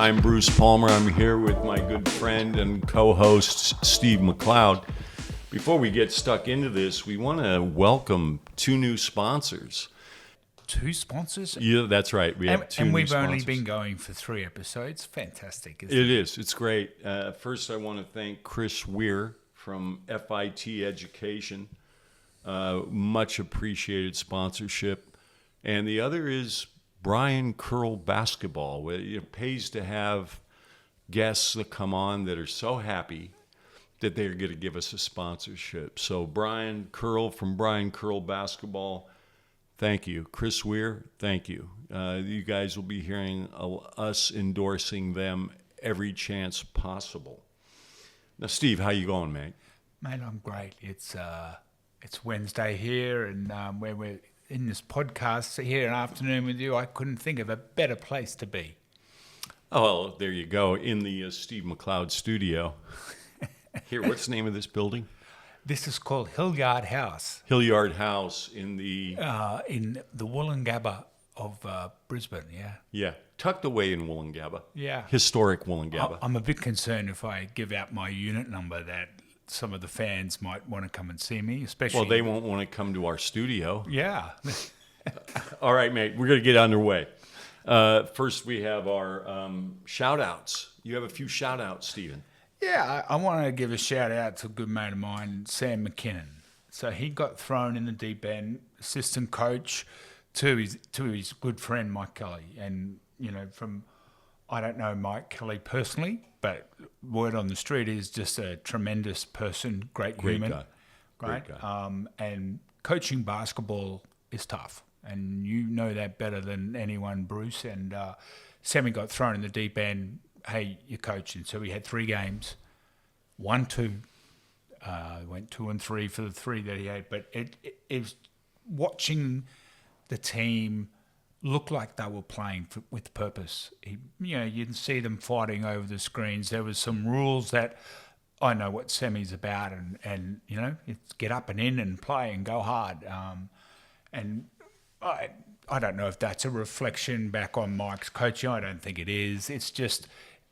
I'm Bruce Palmer. I'm here with my good friend and co-host Steve McLeod. Before we get stuck into this, we want to welcome two new sponsors. Two sponsors? Yeah, that's right. We have two new sponsors. And we've only been going for 3 episodes. Fantastic, isn't it? It is. It's great. First, I want to thank Chris Weir from FIT Education. Much appreciated sponsorship. And the other is Brian Curl Basketball. It pays to have guests that come on that are so happy that they're going to give us a sponsorship. So Brian Curl from Brian Curl Basketball, thank you. Chris Weir, thank you. You guys will be hearing us endorsing them every chance possible. Now, Steve, how you going, mate? Mate, I'm great. It's Wednesday here, and where we're in this podcast here an afternoon with you, I couldn't think of a better place to be. Oh, well, there you go, in the Steve McLeod studio. Here, what's the name of this building? This is called Hillyard House. Hillyard House in the Wollongabba of Brisbane, yeah. Yeah, tucked away in Wollongabba. Yeah. Historic Wollongabba. I'm a bit concerned if I give out my unit number that some of the fans might want to come and see me, especially... Well, they won't want to come to our studio. Yeah. All right, mate, we're going to get underway. First, we have our shout-outs. You have a few shout-outs, Stephen. Yeah, I want to give a shout-out to a good mate of mine, Sam McKinnon. So he got thrown in the deep end, assistant coach to his good friend, Mike Kelly. And, I don't know Mike Kelly personally, but word on the street is just a tremendous person, great human. Guy. Great guy. And coaching basketball is tough. And you know that better than anyone, Bruce. And Sammy got thrown in the deep end. Hey, you're coaching. So we had 3 games, 1-2. Went 2 and 3 for the 3 that he had. But it was watching the team look like they were playing with purpose. You can see them fighting over the screens. There was some rules that I know what Sammy's about, and it's get up and in and play and go hard. And I don't know if that's a reflection back on Mike's coaching. I don't think it is. It's just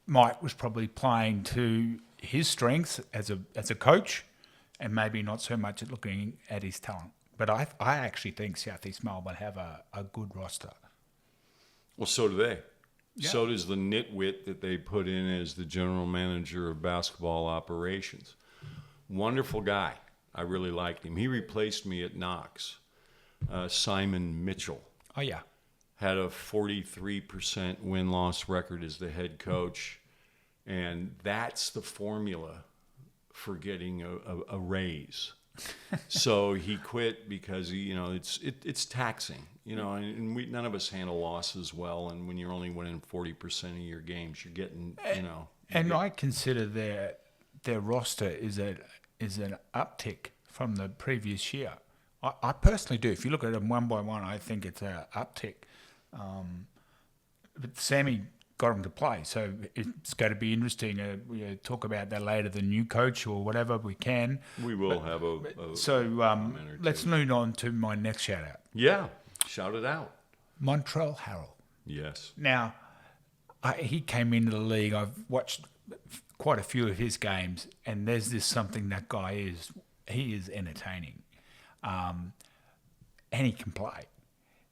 Mike was probably playing to his strengths as a coach, and maybe not so much at looking at his talent. But I actually think South East Melbourne have a good roster. Well, so do they. Yeah. So does the nitwit that they put in as the general manager of basketball operations. Wonderful guy. I really liked him. He replaced me at Knox. Simon Mitchell. Oh, yeah. Had a 43% win-loss record as the head coach. And that's the formula for getting a raise. So he quit because it's taxing, and none of us handle losses well. And when you're only winning 40% of your games, you're getting, And I consider their roster is an uptick from the previous year. I personally do. If you look at them one by one, I think it's an uptick. But Sammy got him to play, so it's going to be interesting. We'll talk about that later, the new coach or whatever we can. We will have a let's move on to my next shout out. Yeah, shout it out. Montrezl Harrell. Yes. Now, he came into the league. I've watched quite a few of his games, and there's this something that guy is. He is entertaining, and he can play.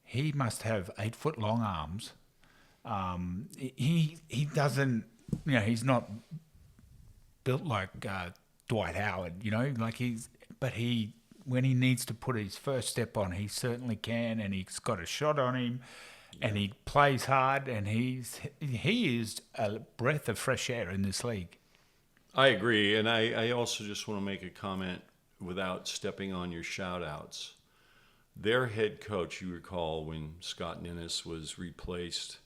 He must have 8-foot long arms. He doesn't, he's not built like Dwight Howard, when he needs to put his first step on, he certainly can, and he's got a shot on him, and he plays hard, and he is a breath of fresh air in this league. I agree, and I also just want to make a comment without stepping on your shout-outs. Their head coach, you recall, when Scott Ninnis was replaced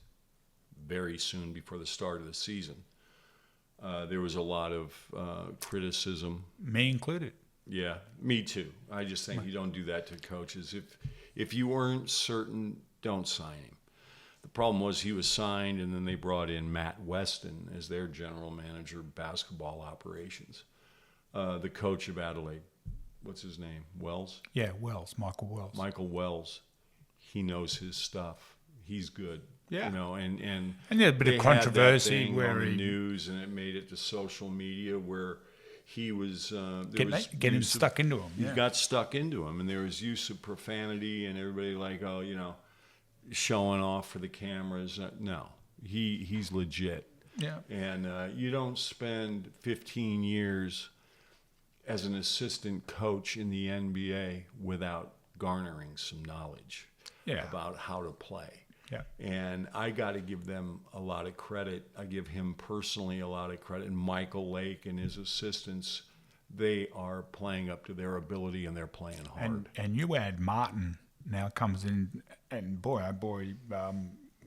very soon before the start of the season, there was a lot of criticism. Me included. Yeah, me too. I just think you don't do that to coaches. If you weren't certain, don't sign him. The problem was he was signed, and then they brought in Matt Weston as their general manager of basketball operations. The coach of Adelaide, what's his name? Wells? Yeah, Wells, Michael Wells. Michael Wells. He knows his stuff. He's good. Yeah. You know, and there's a bit they of had that controversy thing where on the he news, and it made it to social media where he was getting stuck into him. He Yeah. got stuck into him, and there was use of profanity, and everybody like, oh, you know, showing off for the cameras. No, he's legit. Yeah. And you don't spend 15 years as an assistant coach in the NBA without garnering some knowledge Yeah. about how to play. Yeah. And I got to give them a lot of credit. I give him personally a lot of credit. And Michael Lake and his assistants, they are playing up to their ability, and they're playing hard. And you add Martin now comes in, and boy, oh boy,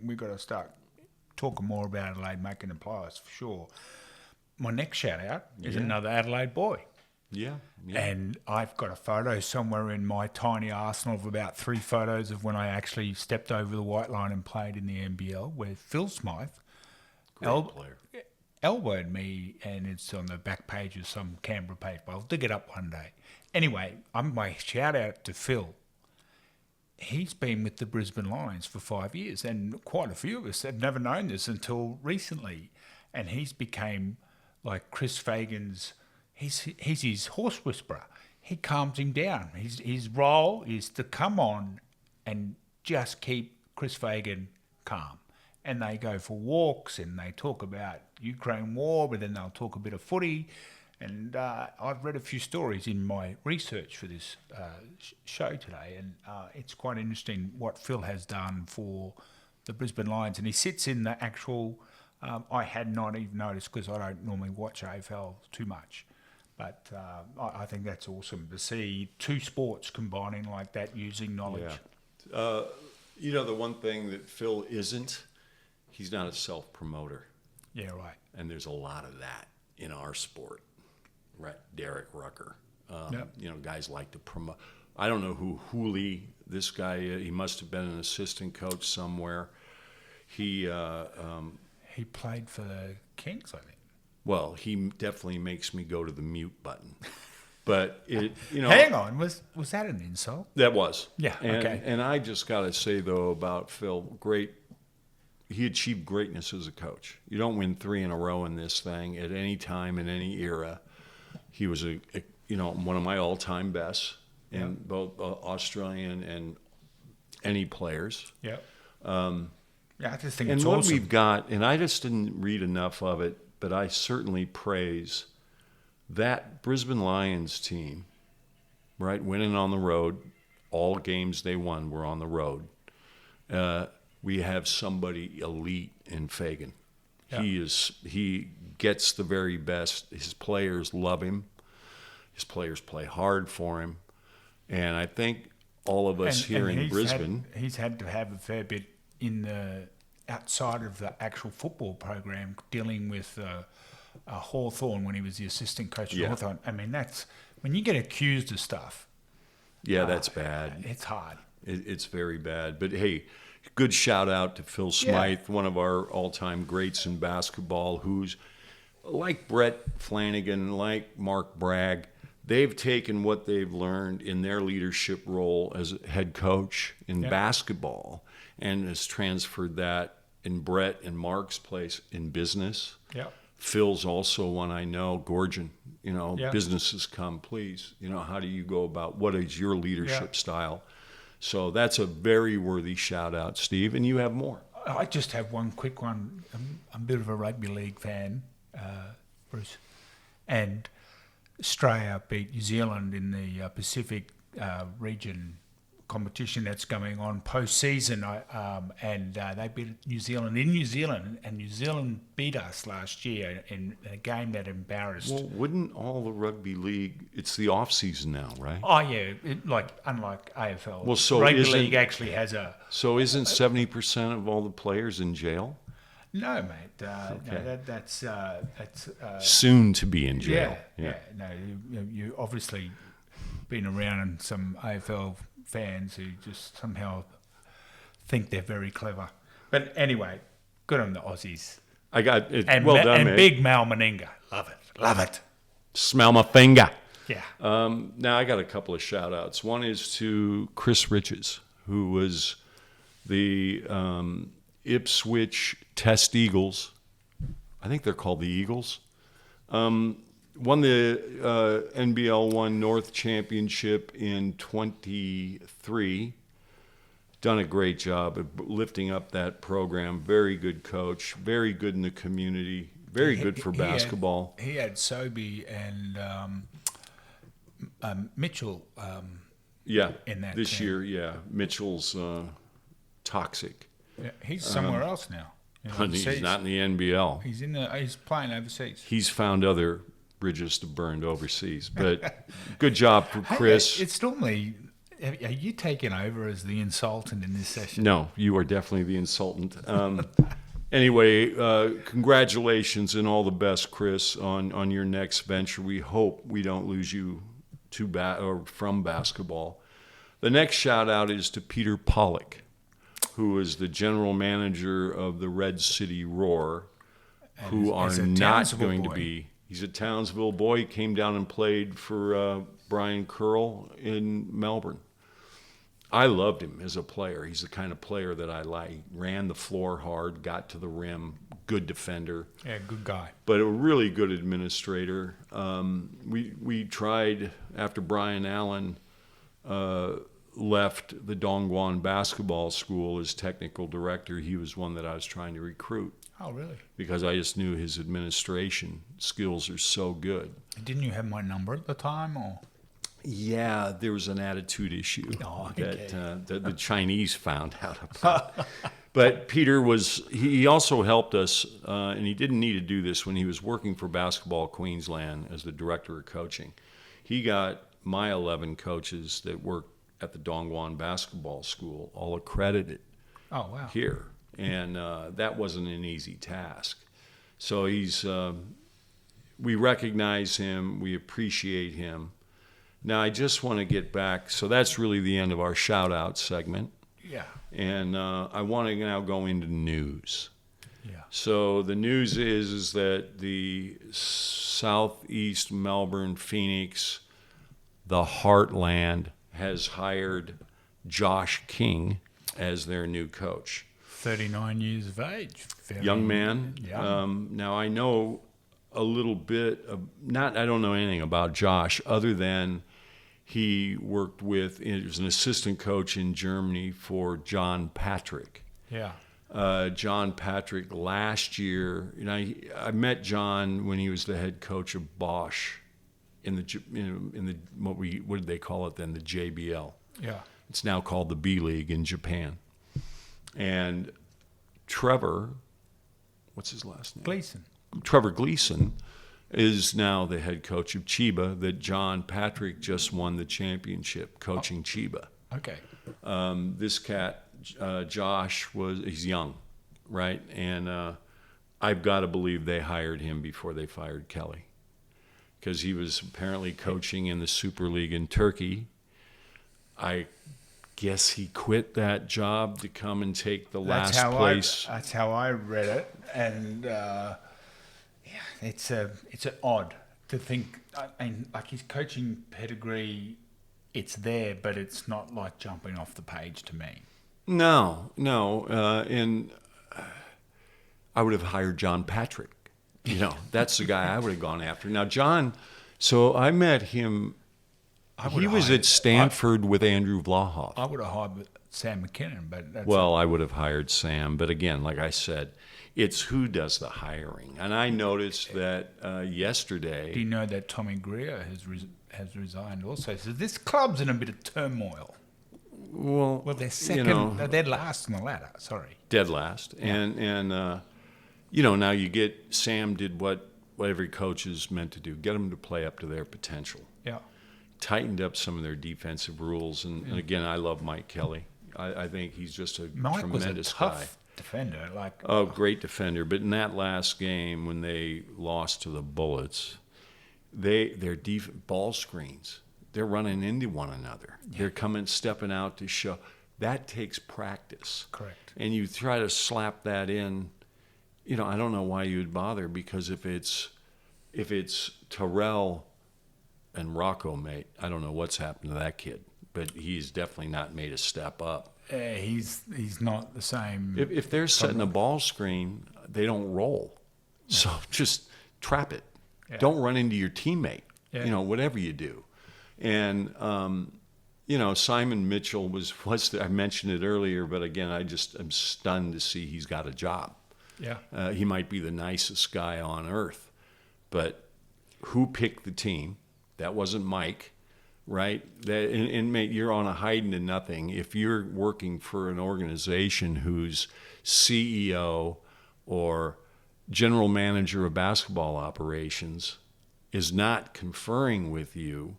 we've got to start talking more about Adelaide making the playoffs for sure. My next shout out is another Adelaide boy. Yeah. And I've got a photo somewhere in my tiny arsenal of about 3 photos of when I actually stepped over the white line and played in the NBL, where Phil Smythe Player. elbowed me, and it's on the back page of some Canberra paper. I'll dig it up one day. Anyway, my shout out to Phil. He's been with the Brisbane Lions for 5 years, and quite a few of us have never known this until recently. And he's became like Chris Fagan's. He's his horse whisperer. He calms him down. His role is to come on and just keep Chris Fagan calm. And they go for walks, and they talk about Ukraine war, but then they'll talk a bit of footy. And I've read a few stories in my research for this show today, and it's quite interesting what Phil has done for the Brisbane Lions. And he sits in the actual, I had not even noticed because I don't normally watch AFL too much, but I think that's awesome to see 2 sports combining like that using knowledge. Yeah. You know, the one thing that Phil isn't, he's not a self-promoter. Yeah, right. And there's a lot of that in our sport. Right, Derek Rucker. You know, guys like to promote. I don't know who Hooley, this guy, he must have been an assistant coach somewhere. He played for the Kings, I think. Well, he definitely makes me go to the mute button. But it, you know, hang on, was that an insult? That was. Yeah. And, okay. And I just got to say though about Phil, he achieved greatness as a coach. You don't win 3 in a row in this thing at any time in any era. He was one of my all-time bests in both Australian and any players. Yeah. I just think and it's what awesome. we've got, and I just didn't read enough of it, but I certainly praise that Brisbane Lions team, right, winning on the road. All games they won were on the road. We have somebody elite in Fagan. Yeah. He gets the very best. His players love him. His players play hard for him. And I think all of us here in Brisbane... He's had to have a fair bit in the outside of the actual football program, dealing with Hawthorn when he was the assistant coach at Hawthorn. I mean, that's... When you get accused of stuff... Yeah, that's bad. It's hard. It's very bad. But, hey... Good shout out to Phil Smythe, one of our all-time greats in basketball, who's like Brett Flanagan, like Mark Bragg. They've taken what they've learned in their leadership role as head coach in basketball and has transferred that in Brett and Mark's place in business. Yeah. Phil's also one I know, Gorgon. You know, businesses come, please. You know, how do you go about what is your leadership style? So that's a very worthy shout out, Steve, and you have more. I just have one quick one. I'm a bit of a rugby league fan, Bruce, and Australia beat New Zealand in the Pacific region competition that's going on post-season, and they beat New Zealand in New Zealand, and New Zealand beat us last year in a game that embarrassed. Well, wouldn't all the rugby league? It's the off season now, right? Oh yeah, unlike AFL. Well, so rugby league actually has a. So isn't 70% of all the players in jail? No, mate. No, that's soon to be in jail. Yeah. No, you obviously been around some AFL fans who just somehow think they're very clever. But anyway, good on the Aussies. I got it. And well done, and mate. big Mal Meninga. Love it. Smell my finger. Yeah. Now I got a couple of shout outs. One is to Chris Riches, who was Ipswich Test Eagles. I think they're called the Eagles. Won the NBL 1 North Championship in 23. Done a great job of lifting up that program. Very good coach. Very good in the community. Very good for basketball. He had Sobey and Mitchell in that this team. year, yeah. Mitchell's toxic. Yeah, he's somewhere else now. He's not in the NBL. He's playing overseas. He's found other bridges to burn overseas. But good job for Chris. It's normally... Are you taking over as the insultant in this session? No, you are definitely the insultant. Anyway, congratulations and all the best, Chris, on your next venture. We hope we don't lose you from basketball. The next shout out is to Peter Pollock, who is the general manager of the Red City Roar, who are not going to be. He's a Townsville boy. He came down and played for Brian Curl in Melbourne. I loved him as a player. He's the kind of player that I like. Ran the floor hard, got to the rim, good defender. Yeah, good guy. But a really good administrator. We tried, after Brian Allen left the Dongguan basketball school as technical director, he was one that I was trying to recruit. Oh, really? Because I just knew his administration skills are so good. Didn't you have my number at the time, or? Yeah, there was an attitude issue that the Chinese found out about. But Peter he also helped us, and he didn't need to do this when he was working for Basketball Queensland as the director of coaching. He got my 11 coaches that worked at the Dongguan basketball school all accredited here. And that wasn't an easy task. So we recognize him, we appreciate him. Now, I just want to get back. So that's really the end of our shout-out segment. Yeah. And I want to now go into news. Yeah. So the news is that the Southeast Melbourne Phoenix, the Heartland, has hired Josh King as their new coach. 39 years of age. Young man. Yeah. Now, I know a little bit of, I don't know anything about Josh other than he was an assistant coach in Germany for John Patrick. Yeah. John Patrick last year, I met John when he was the head coach of Bosch in the what did they call it then, the JBL. Yeah. It's now called the B League in Japan. And Trevor, what's his last name? Trevor Gleason is now the head coach of Chiba, that John Patrick just won the championship coaching Chiba. Okay. This cat, Josh, he's young, right? And I've got to believe they hired him before they fired Kelly, because he was apparently coaching in the Super League in Turkey. I guess he quit that job to come and take the last place. That's how I read it, and it's odd to think. I mean, like, his coaching pedigree, it's there, but it's not like jumping off the page to me. No, and I would have hired John Patrick. That's the guy I would have gone after. Now, John, so I met him. He was at Stanford with Andrew Vlahoff. I would have hired Sam McKinnon, but I would have hired Sam. But again, like I said, it's who does the hiring. And I noticed that yesterday. Do you know that Tommy Greer has resigned also? So this club's in a bit of turmoil. Well, they're second. They're last on the ladder. Sorry, dead last. Yeah. And now you get Sam did what every coach is meant to do: get them to play up to their potential. Yeah. Tightened up some of their defensive rules, and again, I love Mike Kelly. I think he's just a tremendous was a tough defender. Great defender. But in that last game, when they lost to the Bullets, their ball screens, they're running into one another. Yeah. They're stepping out to show. That takes practice. Correct. And you try to slap that in. I don't know why you would bother, because if it's Terrell and Rocco, mate, I don't know what's happened to that kid. but he's definitely not made a step up. He's not the same. If they're setting a ball screen, they don't roll. So just trap it. Yeah. Don't run into your teammate, Yeah. whatever you do. And, Simon Mitchell was I mentioned it earlier, but again, I just am stunned to see he's got a job. Yeah. He might be the nicest guy on earth, but who picked the team? That wasn't Mike, right? And mate, you're on a hiding to nothing. If you're working for an organization whose CEO or general manager of basketball operations is not conferring with you,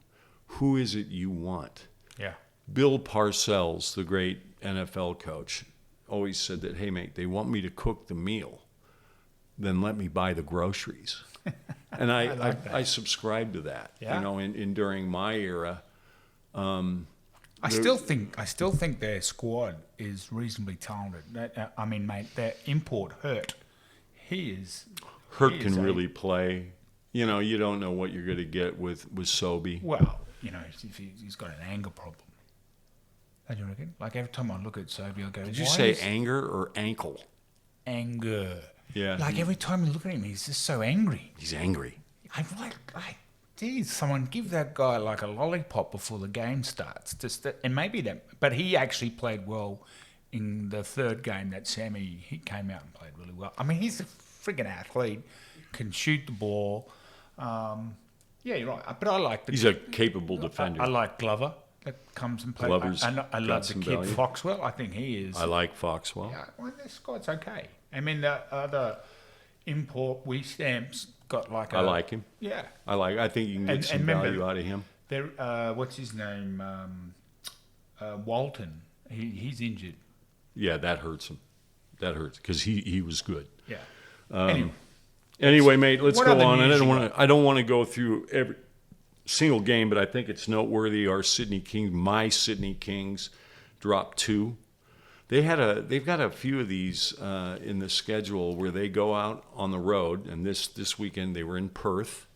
who is it you want? Yeah. Bill Parcells, the great NFL coach, always said that, hey, mate, they want me to cook the meal, then let me buy the groceries. And I subscribe to that. Yeah. During my era. I still think their squad is reasonably talented. Mate, their import Hurt. Hurt can really play. You don't know what you're going to get with Sobey. Well, he's got an anger problem. Don't you reckon? Like every time I look at Sobey, I go, Did you say anger or ankle? Anger. Yeah. Like every time you look at him, he's just so angry. He's angry. I'm like, geez, someone give that guy like a lollipop before the game starts. But he actually played well in the third game that he came out and played really well. I mean, he's a friggin' athlete, can shoot the ball. Yeah, you're right. But I like he's a capable defender. I like Glover that comes and plays. Glover's I love the kid value. Foxwell. I think he is. I like Foxwell. Yeah, well, this squad's okay. I mean, the other import Stamp's got like I like him. Yeah. I think you can get some value out of him. There, what's his name? Walton. He's injured. Yeah, that hurts him. That hurts because he was good. Yeah. Anyway, mate, let's go on. I don't want to go through every single game, but I think it's noteworthy. My Sydney Kings dropped 2. They've got a few of these in the schedule where they go out on the road, and this weekend they were in Perth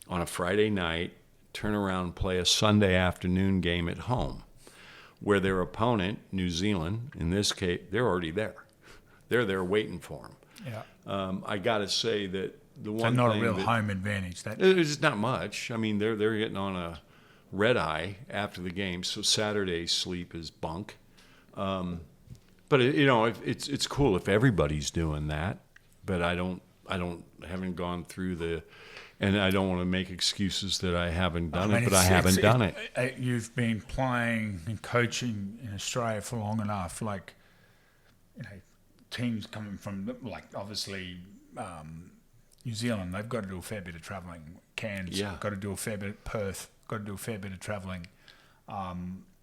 on a Friday night, turn around, play a Sunday afternoon game at home, where their opponent, New Zealand, in this case, they're already there. They're there waiting for them. Yeah. I got to say that the one not thing a real home advantage. It's not much. I mean, they're getting on a red eye after the game, so Saturday's sleep is bunk. But it's cool if everybody's doing that. But I haven't gone through and I don't want to make excuses that I haven't done it, but I haven't done it. You've been playing and coaching in Australia for long enough, teams coming from, obviously, New Zealand, they've got to do a fair bit of travelling. Cairns, got to do a fair bit. Perth, got to do a fair bit of travelling.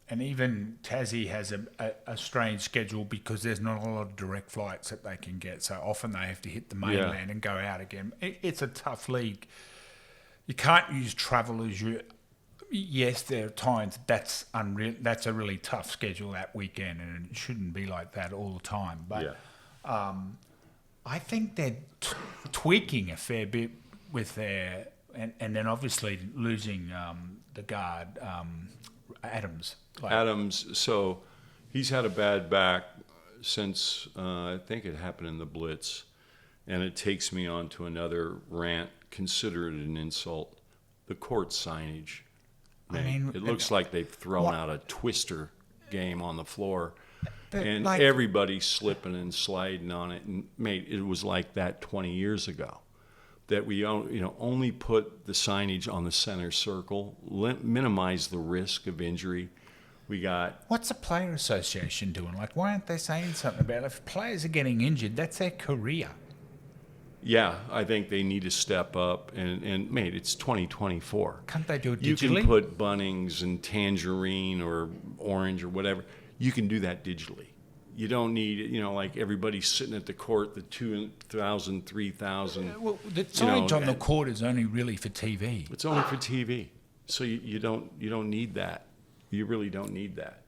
And even Tassie has a strange schedule because there's not a lot of direct flights that they can get. So often they have to hit the mainland and go out again. It's a tough league. You can't use travel as your... Yes, there are times that's unreal. That's a really tough schedule that weekend, and it shouldn't be like that all the time. But I think they're tweaking a fair bit with their... And then obviously losing the guard, Adams. Adams, so he's had a bad back since I think it happened in the Blitz, and it takes me on to another rant. Consider it an insult. The court signage. It looks like they've thrown out a Twister game on the floor, and everybody's slipping and sliding on it. And mate, it was like that 20 years ago. That we only put the signage on the center circle, minimize the risk of injury. We got... What's the player association doing? Why aren't they saying something about it? If players are getting injured, that's their career. Yeah, I think they need to step up. And mate, it's 2024. Can't they do it digitally? You can put Bunnings and Tangerine or Orange or whatever. You can do that digitally. You don't need, everybody's sitting at the court, the 2,000, 3,000. Well, the signage on the court is only really for TV. It's only for TV. So you don't need that. You really don't need that.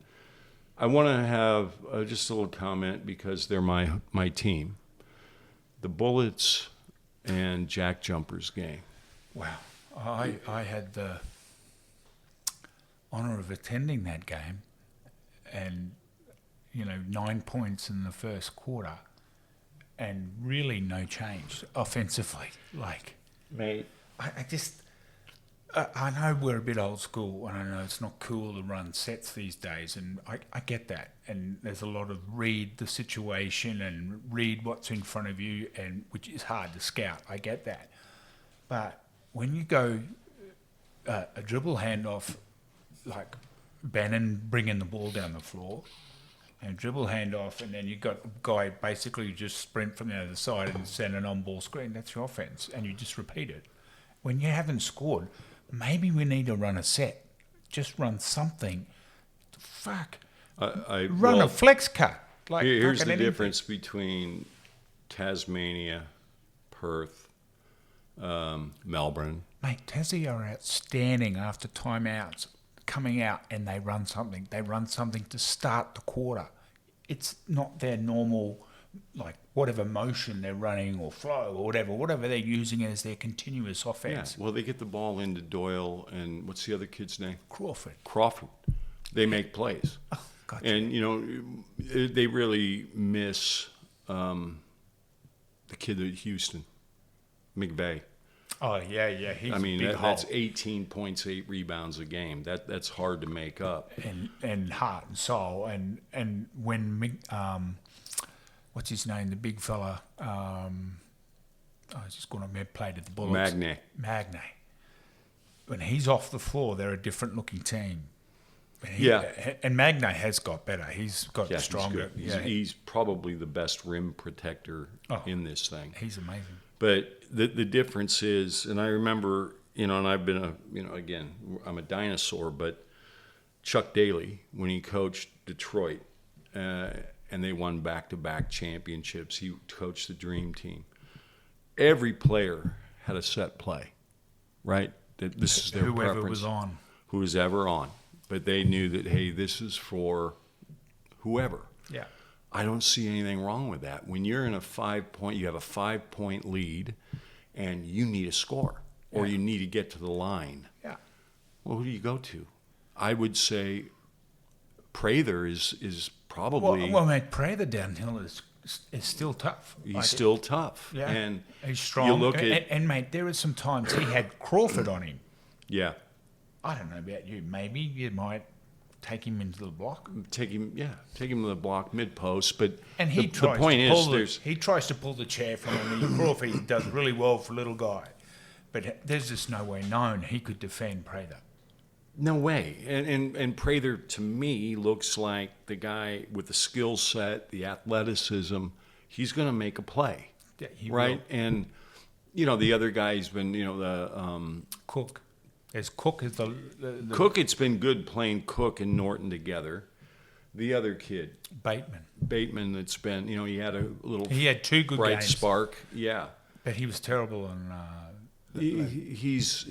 I want to have just a little comment because they're my team. The Bullets and Jack Jumpers game. Wow. I had the honour of attending that game, and 9 points in the first quarter, and really no change offensively. Like, Mate, I just. I know we're a bit old school, and I know it's not cool to run sets these days, and I get that. And there's a lot of read the situation and read what's in front of you, and which is hard to scout. I get that. But when you go a dribble handoff, like Bannon bringing the ball down the floor, and dribble handoff, and then you got a guy basically just sprint from the other side and send an on-ball screen, that's your offense, and you just repeat it. When you haven't scored, maybe we need to run a set. Just run something. Fuck. Run a flex cut. Like, here's the anything. difference between Tasmania, Perth, Melbourne. Mate, Tassie are outstanding after timeouts, coming out, and they run something. They run something to start the quarter. It's not their normal, like, whatever motion they're running or flow or whatever they're using as their continuous offense. Yeah, well, they get the ball into Doyle and what's the other kid's name? Crawford. They make plays. Oh, gotcha. And, they really miss the kid at Houston, McVeigh. Oh, yeah. He's a big that's hole. 18 points, 8 rebounds a game. That's hard to make up. And heart and soul. And when what's his name? The big fella. He's just gone to played at the Bullets. Magne. When he's off the floor, they're a different looking team. And Magne has got better. He's got stronger. He's probably the best rim protector in this thing. He's amazing. But the difference is, and I remember, and I've been again, I'm a dinosaur, but Chuck Daly, when he coached Detroit, and they won back-to-back championships. He coached the Dream Team. Every player had a set play, right? That this is their whoever preference. was on. Who was ever on. But they knew that, hey, this is for whoever. Yeah. I don't see anything wrong with that. When you're in you have a 5-point lead, and you need a score, or you need to get to the line. Yeah. Well, who do you go to? I would say Prather is probably... Well, mate, Prather downhill is still tough. He's still tough. Yeah. And he's strong. You look at... And, mate, there were some times he had Crawford on him. Yeah. I don't know about you. Maybe you might take him into the block. Take him to the block, mid-post. But and the point is, he tries to pull the chair from him. Crawford he does really well for a little guy. But there's just no way known he could defend Prather. No way. And Prather, to me, looks like the guy with the skill set, the athleticism. He's going to make a play. Yeah, he right? will. And, the other guy's been, Cook. As Cook is the Cook, it's been good playing Cook and Norton together. The other kid, Bateman, that's been, he had a little... He had 2 good bright games. Spark, yeah. But he was terrible on... He's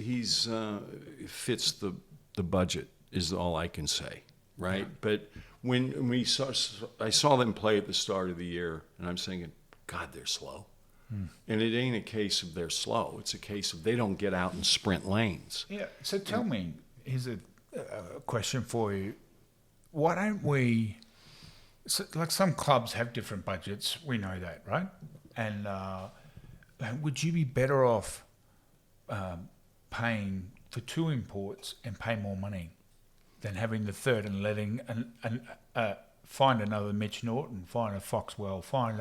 fits the budget is all I can say, right? Yeah. But when I saw them play at the start of the year, and I'm thinking, God, they're slow. And it ain't a case of they're slow. It's a case of they don't get out and sprint lanes. Yeah. So tell me, here's a question for you. Why don't we, like some clubs have different budgets, we know that, right? And would you be better off paying for 2 imports and pay more money than having the third and letting find another Mitch Norton, find a Foxwell, find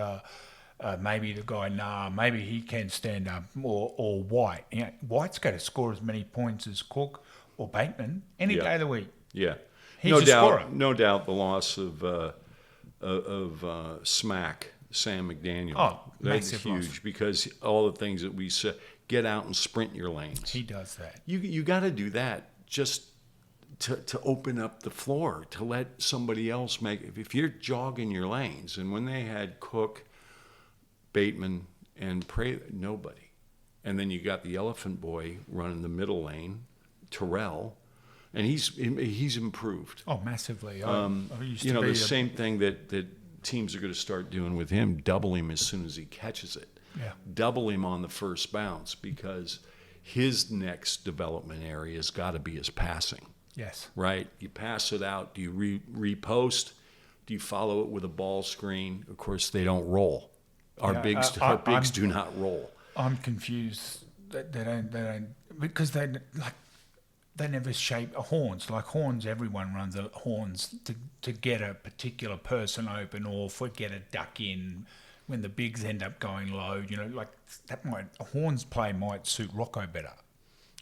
maybe the guy, maybe he can stand up, or White. White's got to score as many points as Cook or Bateman any day of the week. Yeah. He's a scorer. No doubt the loss of Smack, Sam McDaniel. Oh, that's massive huge loss. Because all the things that we said, get out and sprint your lanes. He does that. You got to do that just to open up the floor, to let somebody else make it. If you're jogging your lanes, and when they had Cook, Bateman, and Prather, nobody. And then you got the Elephant Boy running the middle lane, Terrell, and he's improved. Oh, massively. The same thing that teams are going to start doing with him, double him as soon as he catches it. Yeah. Double him on the first bounce, because his next development area has got to be his passing. Yes. right? You pass it out. Do you repost? Do you follow it with a ball screen? Of course, they don't roll. Our bigs do not roll. I'm confused. They don't because they never shape horns. Like horns, everyone runs the horns to get a particular person open, or if we get a duck in when the bigs end up going low. Like a horns play might suit Rocco better.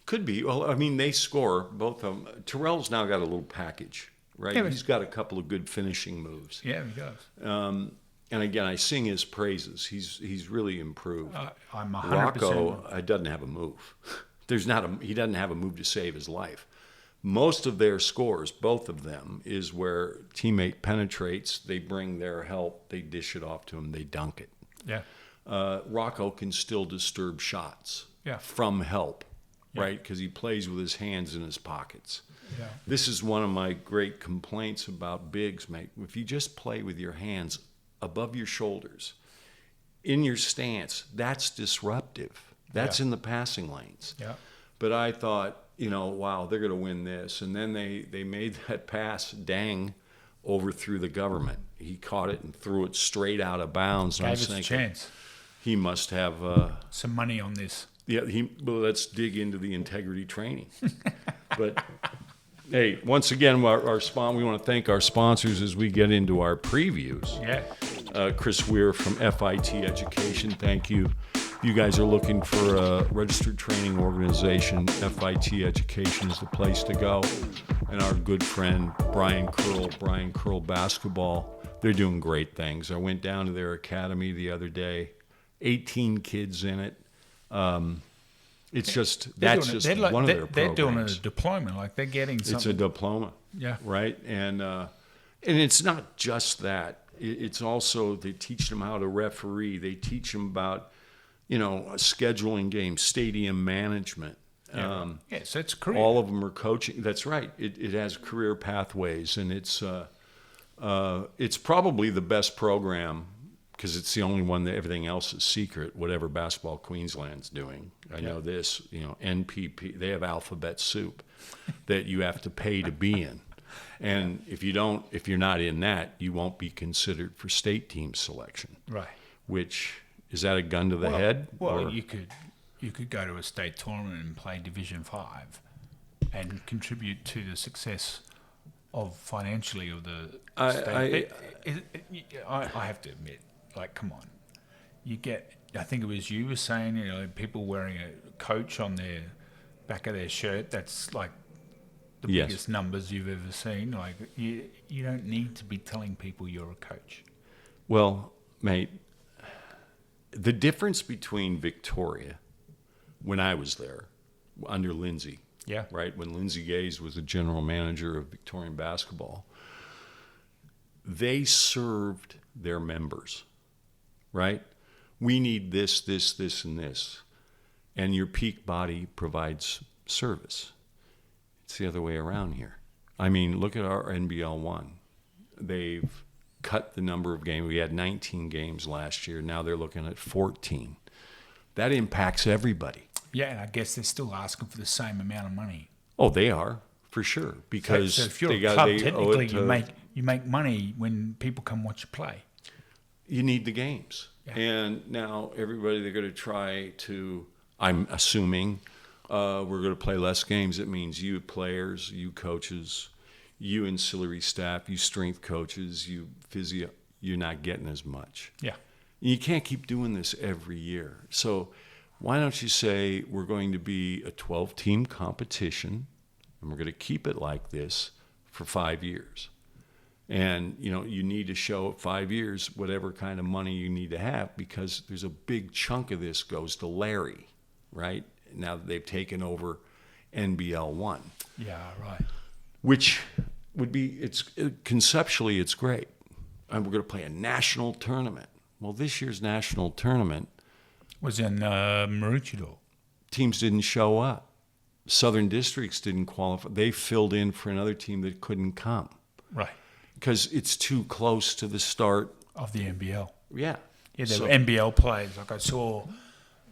Could be. Well, I mean, they score, both of them. Terrell's now got a little package, right? Yeah, He's got a couple of good finishing moves. Yeah, he does. And again, I sing his praises. He's really improved. I'm 100%. Rocco doesn't have a move. He doesn't have a move to save his life. Most of their scores, both of them, is where teammate penetrates, they bring their help, they dish it off to him, they dunk it. Yeah. Rocco can still disturb shots Yeah. from help, Yeah. right? Because he plays with his hands in his pockets. Yeah. This is one of my great complaints about bigs, mate. If you just play with your hands above your shoulders, in your stance, that's disruptive. That's in the passing lanes. Yeah. But I thought, wow, they're going to win this. And then they made that pass, Dang, overthrew the government. He caught it and threw it straight out of bounds. Gave us a chance. He must have some money on this. Yeah, well, let's dig into the integrity training. But hey, once again, we want to thank our sponsors as we get into our previews. Yeah. Chris Weir from FIT Education, thank you. You guys are looking for a registered training organization, FIT Education is the place to go. And our good friend Brian Curl Basketball, they're doing great things. I went down to their academy the other day, 18 kids in it. It's just one of their programs. They're doing a diploma, like they're getting something. It's a diploma, yeah, right? And it's not just that. It's also they teach them how to referee. They teach them about scheduling games, stadium management. Yes, it's career. All of them are coaching. That's right. It has career pathways, and it's probably the best program because it's the only one that everything else is secret. Whatever Basketball Queensland's doing, I know this. NPP. They have alphabet soup that you have to pay to be in, and if you're not in that, you won't be considered for state team selection. Right. Which is that a gun to the head? Well, you could go to a state tournament and play Division 5 and contribute to the success financially of the state. I have to admit, like, come on. I think it was you were saying, people wearing a coach on their back of their shirt, that's like the biggest numbers you've ever seen. Like, you don't need to be telling people you're a coach. Well, mate, the difference between Victoria, when I was there, under Lindsay, right, when Lindsay Gaze was the general manager of Victorian basketball, they served their members, right? We need this, this, this, and this. And your peak body provides service. It's the other way around here. I mean, look at our NBL 1. They've cut the number of games. We had 19 games last year. Now they're looking at 14. That impacts everybody. Yeah, and I guess they're still asking for the same amount of money. Oh, they are, for sure. Because so if you're a club, technically you make money when people come watch you play. You need the games. Yeah. And now everybody, they're going to try to, I'm assuming, we're going to play less games. It means you players, you coaches, you ancillary staff, you strength coaches, you physio, you're not getting as much. Yeah. You can't keep doing this every year. So why don't you say we're going to be a 12-team competition, and we're going to keep it like this for 5 years. And, you need to show 5 years whatever kind of money you need to have because there's a big chunk of this goes to Larry, right? Now that they've taken over NBL 1. Yeah, right. Which would be, conceptually, it's great. And we're going to play a national tournament. Well, this year's national tournament was in Maroochydore. Teams didn't show up. Southern Districts didn't qualify. They filled in for another team that couldn't come. Right. Because it's too close to the start of the NBL. Yeah. Yeah, there were NBL players. Like I saw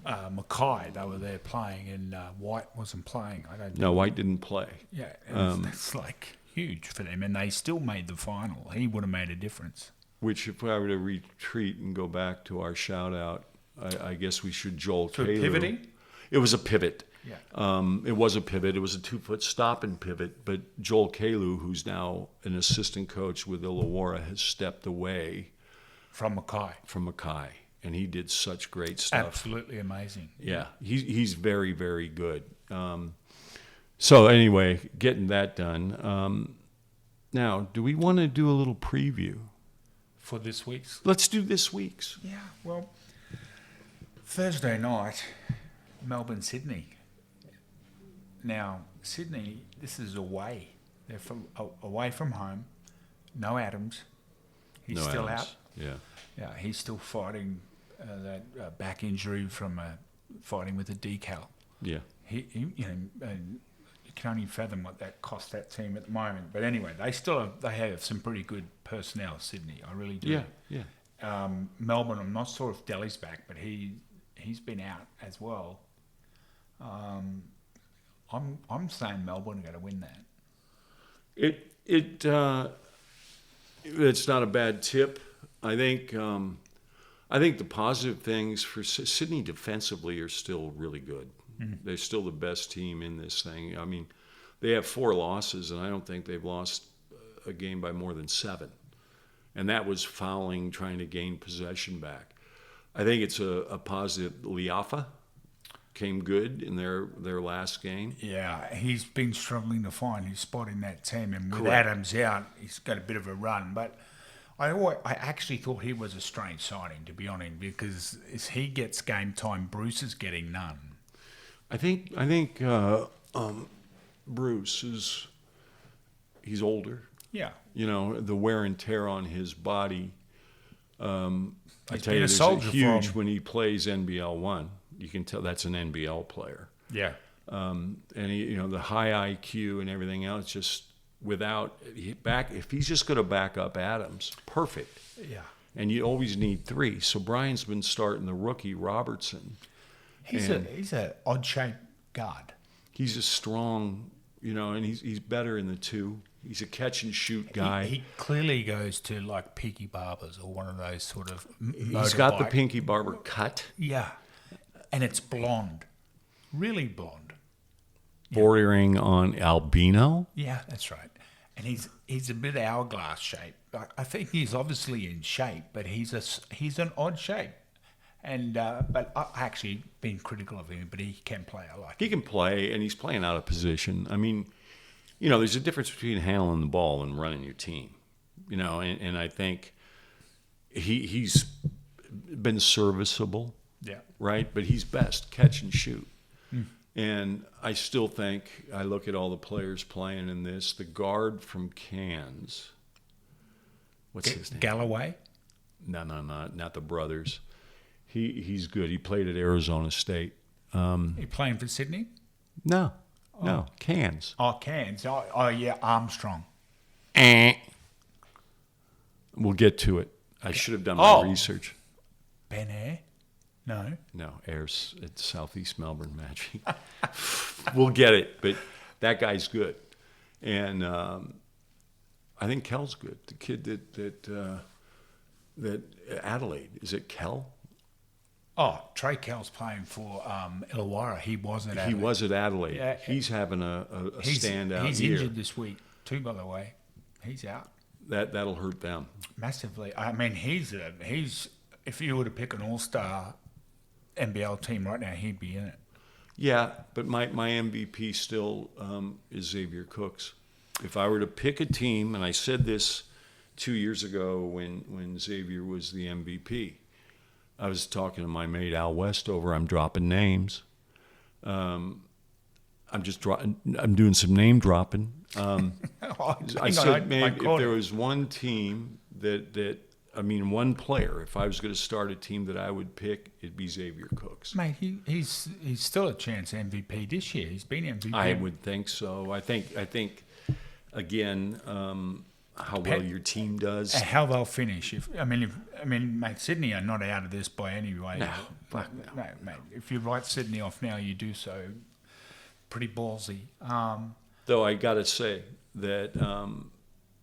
Mackay. They were there playing, and White wasn't playing. I don't. No, White didn't play. Yeah, and that's like huge for them, and they still made the final. He would have made a difference. Which, if I were to retreat and go back to our shout out, I guess we should Joel So Kalu. pivoting? It was a pivot. Yeah. It was a pivot. It was a 2-foot stop and pivot. But Joel Kalu, who's now an assistant coach with Illawarra, has stepped away From Mackay. from Mackay, and he did such great stuff. Absolutely amazing. Yeah, he's very, very good. So anyway, getting that done. Now, do we want to do a little preview? For this week's? Let's do this week's. Yeah, well, Thursday night, Melbourne, Sydney. Now, Sydney, this is away. They're away from home. No Adams. He's No still Adams. out. Yeah. Yeah, he's still fighting that back injury from fighting with a decal. Yeah. He and you can only fathom what that cost that team at the moment. But anyway, they have some pretty good personnel. Sydney, I really do. Yeah. Melbourne, I'm not sure if Delhi's back, but he's been out as well. I'm saying Melbourne are going to win that. It's not a bad tip. I think the positive things for Sydney defensively are still really good. They're still the best team in this thing. I mean, they have 4 losses, and I don't think they've lost a game by more than 7. And that was fouling, trying to gain possession back. I think it's a positive. Liafa came good in their last game. Yeah, he's been struggling to find his spot in that team, and with Correct. Adams out, he's got a bit of a run. But I actually thought he was a strange signing, to be honest, because as he gets game time, Bruce is getting none. I think Bruce he's older. Yeah, You know, the wear and tear on his body. I He's tell been you, a there's soldier for huge him. when he plays NBL 1. You can tell that's an NBL player. yeah. And he, the high IQ and everything else, just if he's just going to back up Adams, perfect. Yeah. And you always need 3. So Brian's been starting the rookie Robertson. He's a odd shaped guard. He's a strong, and he's better in the 2. He's a catch and shoot guy. He clearly goes to like Peaky Barbers or one of those sort of He's got the motorbike- Pinky Barber cut, Yeah, and it's blonde, really blonde. bordering on albino. Yeah, that's right. And he's a bit hourglass shape. I think he's obviously in shape, but he's an odd shape. And but I actually been critical of him, but he can play. I like He him. can play, and he's playing out of position. I mean, there's a difference between handling the ball and running your team. And I think he's been serviceable, Yeah. right? But he's best catch and shoot. And I still think, I look at all the players playing in this, the guard from Cairns, what's his name? Galloway. No, not the brothers. He's good. He played at Arizona State. He playing for Sydney? No, Cairns. Oh, Cairns. Oh yeah, Armstrong. We'll get to it. I should have done my research. Ben Air? No. No, Ayers at Southeast Melbourne Magic. We'll get it, but that guy's good. And I think Kell's good. The kid that Adelaide. Is it Kell? Oh, Trey Kell's playing for Illawarra. He was at Adelaide. He was at Adelaide. Yeah. He's having a standout He's year. injured this week too, by the way. He's out That'll hurt them. massively. I mean, he's if you were to pick an all-star NBL team right now, he'd be in it. Yeah, but my MVP still is Xavier Cooks. If I were to pick a team, and I said this 2 years ago when Xavier was the MVP, I was talking to my mate Al Westover. I'm dropping names. I'm doing some name dropping. I said, maybe if there was one team one player, if I was going to start a team that I would pick, it'd be Xavier Cooks. Mate, he's still a chance MVP this year. He's been MVP. I would think so. I think again, how well your team does. How they'll finish. Mate, Sydney are not out of this by any way. No, fuck no. No, mate. If you write Sydney off now, you do so pretty ballsy. Though I got to say that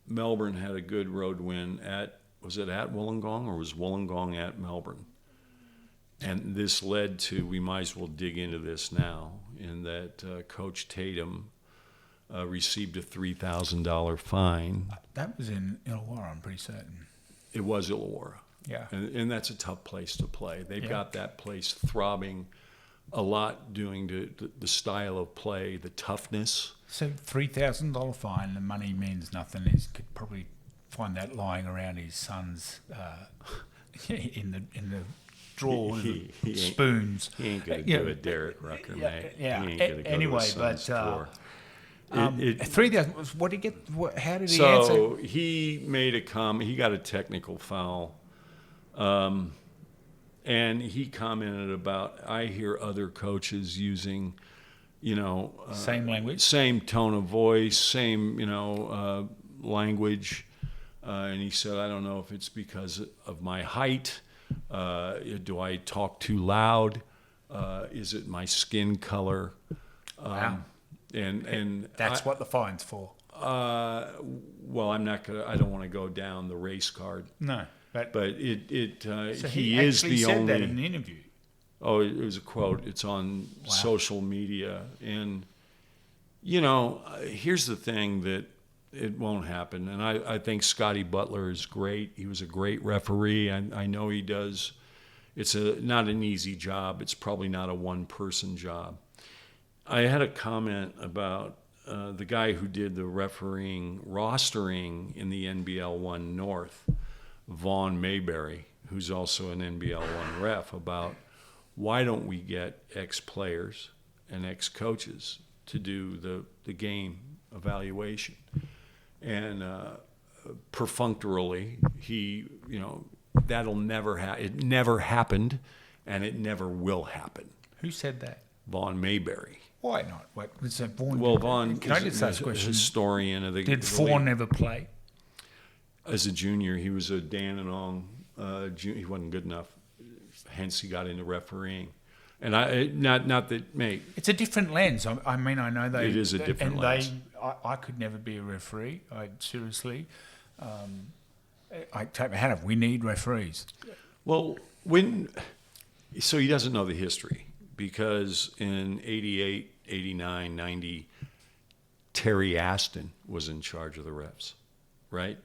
Melbourne had a good road win was it at Wollongong or was Wollongong at Melbourne? And this led to, we might as well dig into this now, in that Coach Tatum received a $3,000 fine. That was in Illawarra, I'm pretty certain. It was Illawarra. Yeah. And that's a tough place to play. They've Yeah. got that place throbbing a lot, doing the style of play, the toughness. So $3,000 fine, the money means nothing. He could probably find that lying around his son's in the drawers, He ain't- spoons. He ain't going to do it, Derek Rucker, mate. Yeah. He ain't going to go Anyway, to his son's drawer. 3,000. What did he get? How did he So answer? he made a comment. He got a technical foul. And he commented about, I hear other coaches using, Same language. same tone of voice, same, language. And he said, I don't know if it's because of my height. Do I talk too loud? Is it my skin color? Wow. And That's what the fine's for. well, I don't want to go down the race card. No, but But so he is actually the said only. that in an interview. Oh, it was a quote. It's on social media. And, here's the thing that it won't happen. And I think Scotty Butler is great. He was a great referee. I know he does. It's not an easy job. It's probably not a one-person job. I had a comment about the guy who did the refereeing rostering in the NBL 1 North, Vaughn Mayberry, who's also an NBL 1 ref, about why don't we get ex-players and ex-coaches to do the game evaluation. And perfunctorily, he, that'll never happen. It never happened, and it never will happen. Who said that? Vaughn Mayberry. Why not? What was that? Vaughan? Well, Vaughn Can I is just ask a a question? historian of the Did the Vaughan league. ever play? As a junior, he was a Dandenong. He wasn't good enough. Hence, he got into refereeing. And not that, mate. It's a different lens. I know they. It is a different lens. I could never be a referee. Seriously. I take my hat off. We need referees. Well, so he doesn't know the history, because in 88, 89, 90, Terry Aston was in charge of the refs, right?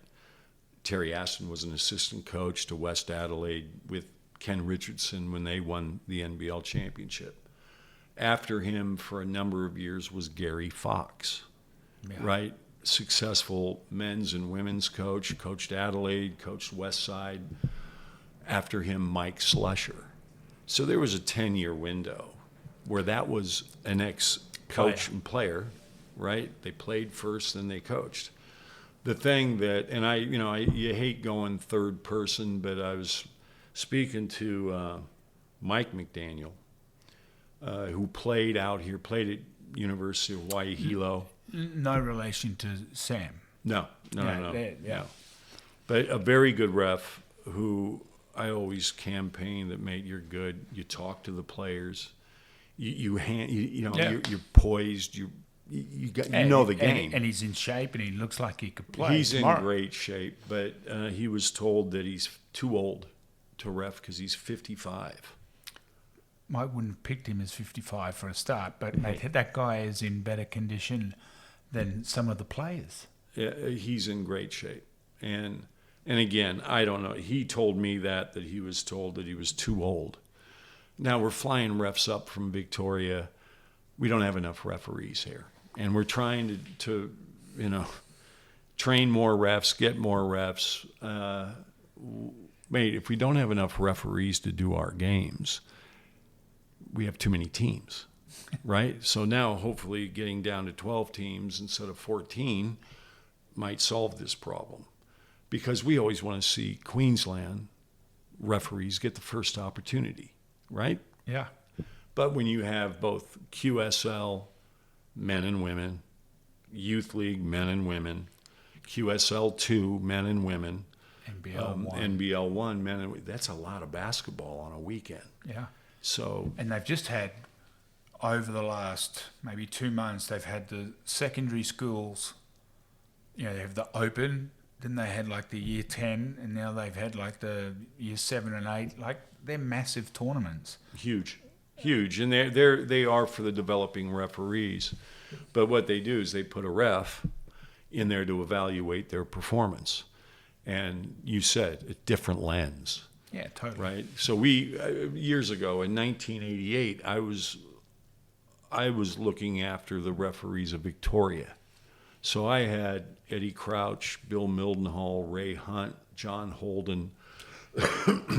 Terry Aston was an assistant coach to West Adelaide with Ken Richardson when they won the NBL championship. After him for a number of years was Gary Fox, right? Successful men's and women's coach, coached Adelaide, coached Westside. After him, Mike Slusher. So there was a 10-year window where that was an ex-coach and player, right? They played first, then they coached. The thing that, and you hate going third person, but I was speaking to Mike McDaniel, who played out here, played at University of Hawaii Hilo. No relation to Sam. No. Yeah. But a very good ref who I always campaign that, mate, you're good. You talk to the players. You're poised. You know the game. And he's in shape, and he looks like he could play. He's tomorrow. in great shape, but he was told that he's too old to ref because he's 55. I wouldn't have picked him as 55 for a start, but mate, that guy is in better condition than some of the players. Yeah, he's in great shape. And again, I don't know. He told me that he was told that he was too old. Now we're flying refs up from Victoria. We don't have enough referees here. And we're trying to train more refs, get more refs. Mate, if we don't have enough referees to do our games, we have too many teams, right? So now hopefully getting down to 12 teams instead of 14 might solve this problem, because we always want to see Queensland referees get the first opportunity, right? Yeah. But when you have both QSL, men and women, Youth League, men and women, QSL 2, men and women. NBL 1. NBL 1, men and women. That's a lot of basketball on a weekend. Yeah. So, And they've just had, over the last maybe 2 months, they've had the secondary schools, they have the Open, then they had like the Year 10, and now they've had like the Year 7 and 8. Like, they're massive tournaments. huge. And they are for the developing referees. But what they do is they put a ref in there to evaluate their performance. And you said a different lens. Yeah, totally. Right. So we years ago in 1988, I was looking after the referees of Victoria. So I had Eddie Crouch, Bill Mildenhall, Ray Hunt, John Holden.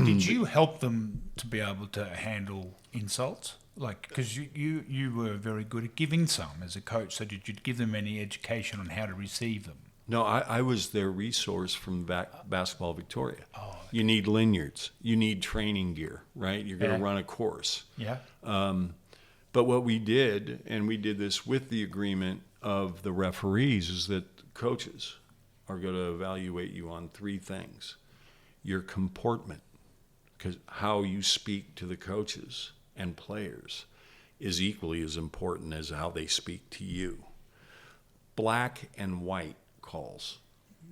Did you help them to be able to handle insults? Like, because you were very good at giving some as a coach. So did you give them any education on how to receive them? No, I was their resource from Basketball Victoria. Oh, okay. You need lanyards. You need training gear, right? You're going to Yeah. run a course. Yeah. But what we did, and we did this with the agreement of the referees, is that coaches are going to evaluate you on 3 things. Your comportment, because how you speak to the coaches and players is equally as important as how they speak to you. Black and white calls.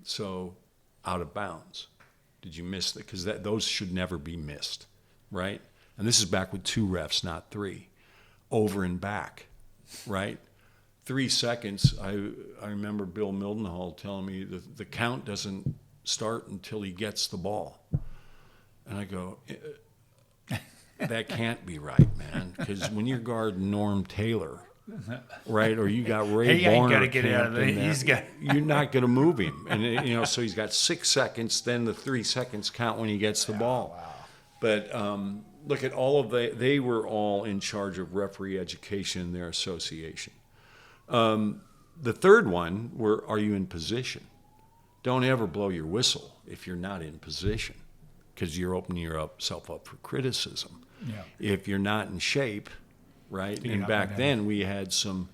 So out of bounds. Did you miss that? Because those should never be missed, right? And this is back with 2 refs, not 3. Over and back, right? 3 seconds. I remember Bill Mildenhall telling me the count doesn't start until he gets the ball. And I go, that can't be right, man. Because when you're guarding Norm Taylor, right, or you got Ray He ain't Barner got to get out of there. camped in you're not going to move him. And, so he's got 6 seconds, then the 3 seconds count when he gets the ball. Wow. But look at all of they were all in charge of referee education in their association. The third one are you in position? Don't ever blow your whistle if you're not in position, because you're opening yourself up for criticism. Yeah. If you're not in shape, right? You're And not back gonna- then we had some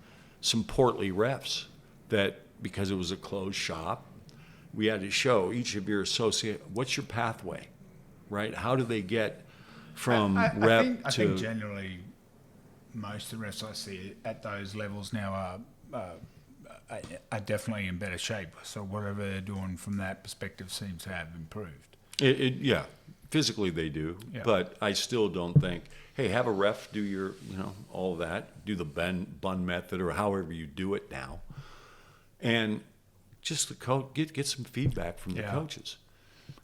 portly refs that, because it was a closed shop, we had to show each of your associate what's your pathway, right? How do they get from rep I to think generally most of the refs I see at those levels now are definitely in better shape. So whatever they're doing from that perspective seems to have improved. yeah, physically they do, Yeah. but I still don't think, hey, have a ref do your, all of that, do the bun method or however you do it now, and just the coach get some feedback from the Yeah. coaches.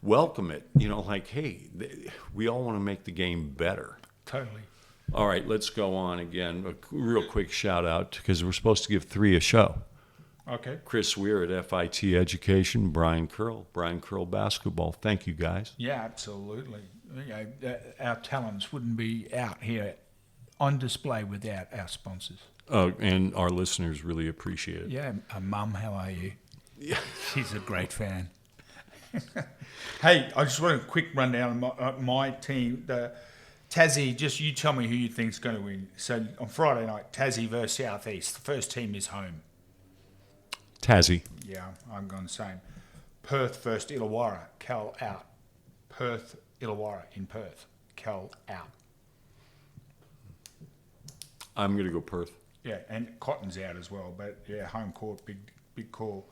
Welcome it, like, hey, we all want to make the game better. Totally. All right, let's go on again. A real quick shout out, because we're supposed to give 3 a show. Okay. Chris Weir at FIT Education, Brian Curl Basketball. Thank you, guys. Yeah, absolutely. Our talents wouldn't be out here on display without our sponsors. And our listeners really appreciate it. Yeah, Mum, how are you? Yeah. She's a great fan. Hey, I just want a quick rundown of my team. The Tassie, just you tell me who you think's going to win. So on Friday night, Tassie versus Southeast. The first team is home. Tassie. Yeah, I'm going the same. Perth versus Illawarra. Cal out. Perth, Illawarra in Perth. Cal out. I'm going to go Perth. Yeah, and Cotton's out as well. But yeah, home court, big call.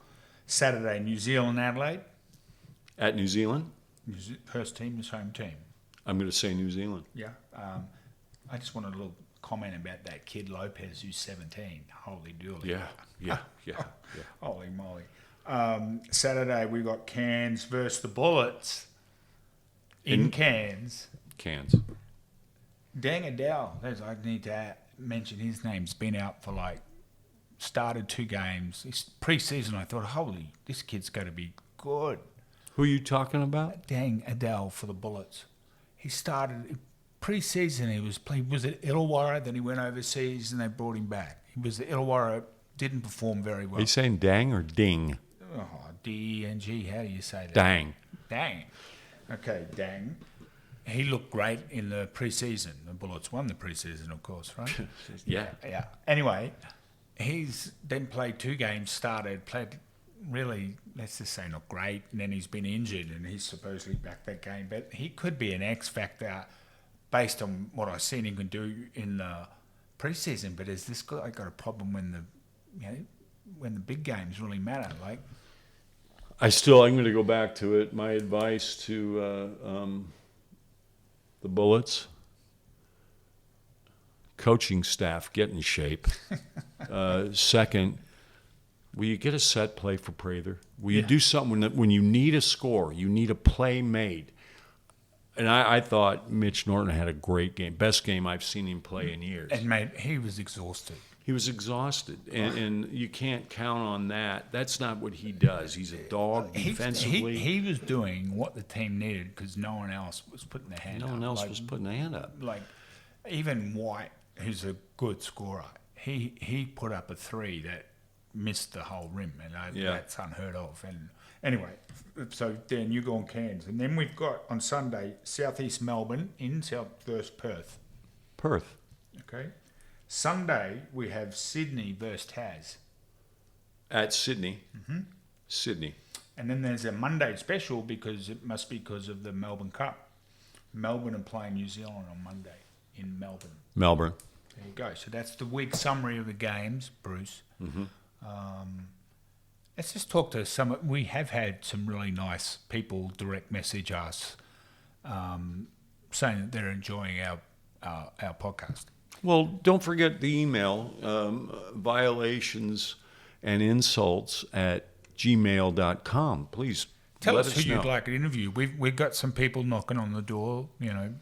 Saturday, New Zealand, Adelaide. At New Zealand, First team is home team. I'm going to say New Zealand. Yeah. I just wanted a little comment about that kid Lopez who's 17. Holy dooly. Yeah. Holy moly. Saturday we got Cairns versus the Bullets in Cairns. Cairns. Dang Adele. I need to mention his name. He's been out for started 2 games. It's pre-season. I thought, holy, this kid's going to be good. Who are you talking about? Dang Adele for the Bullets. He started pre-season. He was at Illawarra. Then he went overseas, and they brought him back. He was at Illawarra. Didn't perform very well. Are you saying dang or ding? Oh, D-E-N-G. How do you say that? Dang. Dang. Okay, dang. He looked great in the pre-season. The Bullets won the pre-season, of course, right? Yeah. Yeah. Anyway, he's then played 2 games. Played really, let's just say not great, and then he's been injured and he's supposedly back that game. But he could be an X factor based on what I've seen him can do in the preseason. But has this guy got a problem when the big games really matter? Like, I'm going to go back to it. My advice to the Bullets, coaching staff, get in shape. Second, will you get a set play for Prather? Will you do something when you need a score, you need a play made? And I thought Mitch Norton had a great game, best game I've seen him play in years. And mate, he was exhausted. He was exhausted, and you can't count on that. That's not what he does. He's a dog defensively. He was doing what the team needed because no one else was putting their hand up. No one else was putting their hand up. Like, even White, who's a good scorer, he put up a 3 that missed the whole rim, and that's unheard of. And anyway, so Dan, you go on Cairns. And then we've got, on Sunday, Southeast Melbourne in South versus Perth. Perth. Okay. Sunday, we have Sydney versus Tas. At Sydney. Mm-hmm. Sydney. And then there's a Monday special because it must be because of the Melbourne Cup. Melbourne are playing New Zealand on Monday in Melbourne. Melbourne. There you go. So that's the week summary of the games, Bruce. Mm-hmm. Let's just talk to some. We have had some really nice people direct message us saying that they're enjoying our podcast. Well, don't forget the email, violations and insults at gmail.com. Please tell let us who know. you'd like to interview. We've got some people knocking on the door. You know,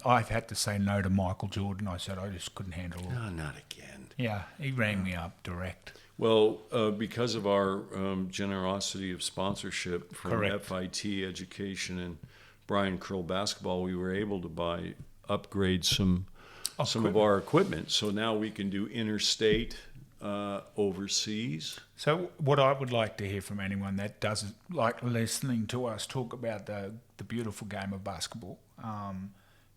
I've had to say no to Michael Jordan. I said I just couldn't handle it. No, not again. Yeah, he rang me up direct. Well, because of our generosity of sponsorship from Correct. FIT Education and Brian Krill Basketball, we were able to upgrade some of our equipment. So now we can do interstate, overseas. So what I would like to hear from anyone that doesn't like listening to us talk about the beautiful game of basketball,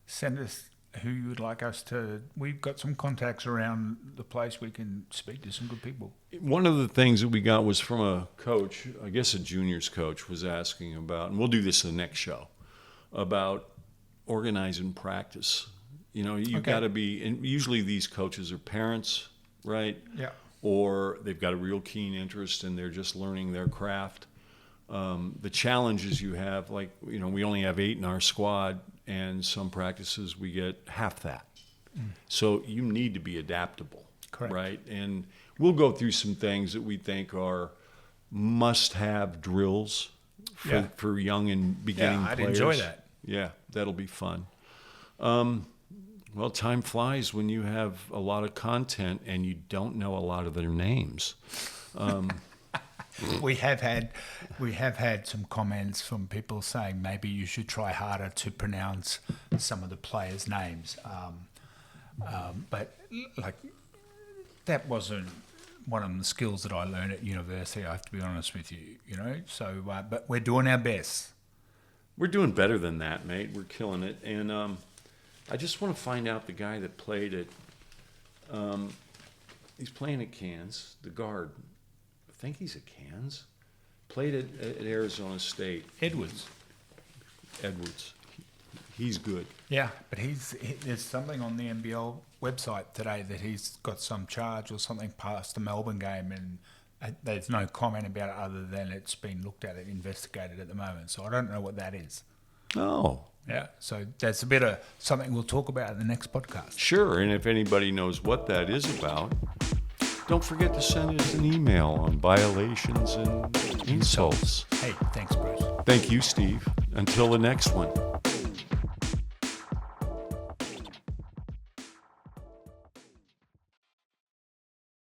send us who you would like us to. We've got some contacts around the place. We can speak to some good people. One of the things that we got was from a coach, I guess a juniors coach, was asking about, and we'll do this in the next show, about organizing practice. You know, you've got to be, and usually these coaches are parents, right? Yeah. Or they've got a real keen interest and they're just learning their craft. The challenges you have, like, you know, we only have 8 in our squad, and some practices we get half that. So you need to be adaptable, Correct. right? And we'll go through some things that we think are must-have drills for young and beginning I'd players. enjoy that. Yeah, that'll be fun. Well, time flies when you have a lot of content and you don't know a lot of their names. We have had some comments from people saying maybe you should try harder to pronounce some of the players' names, but like that wasn't one of the skills that I learned at university. I have to be honest with you, you know. So, but we're doing our best. We're doing better than that, mate. We're killing it, and I just want to find out the guy that played at. He's playing at Cairns, the guard. I think he's at Cairns. Played at Arizona State. Edwards. He's good. Yeah, but there's something on the NBL website today that he's got some charge or something past the Melbourne game, and there's no comment about it other than it's been looked at and investigated at the moment. So I don't know what that is. Oh. Yeah, so that's a bit of something we'll talk about in the next podcast. Sure, and if anybody knows what that is about, don't forget to send us an email on violations and insults. Hey, thanks, Bruce. Thank you, Steve. Until the next one.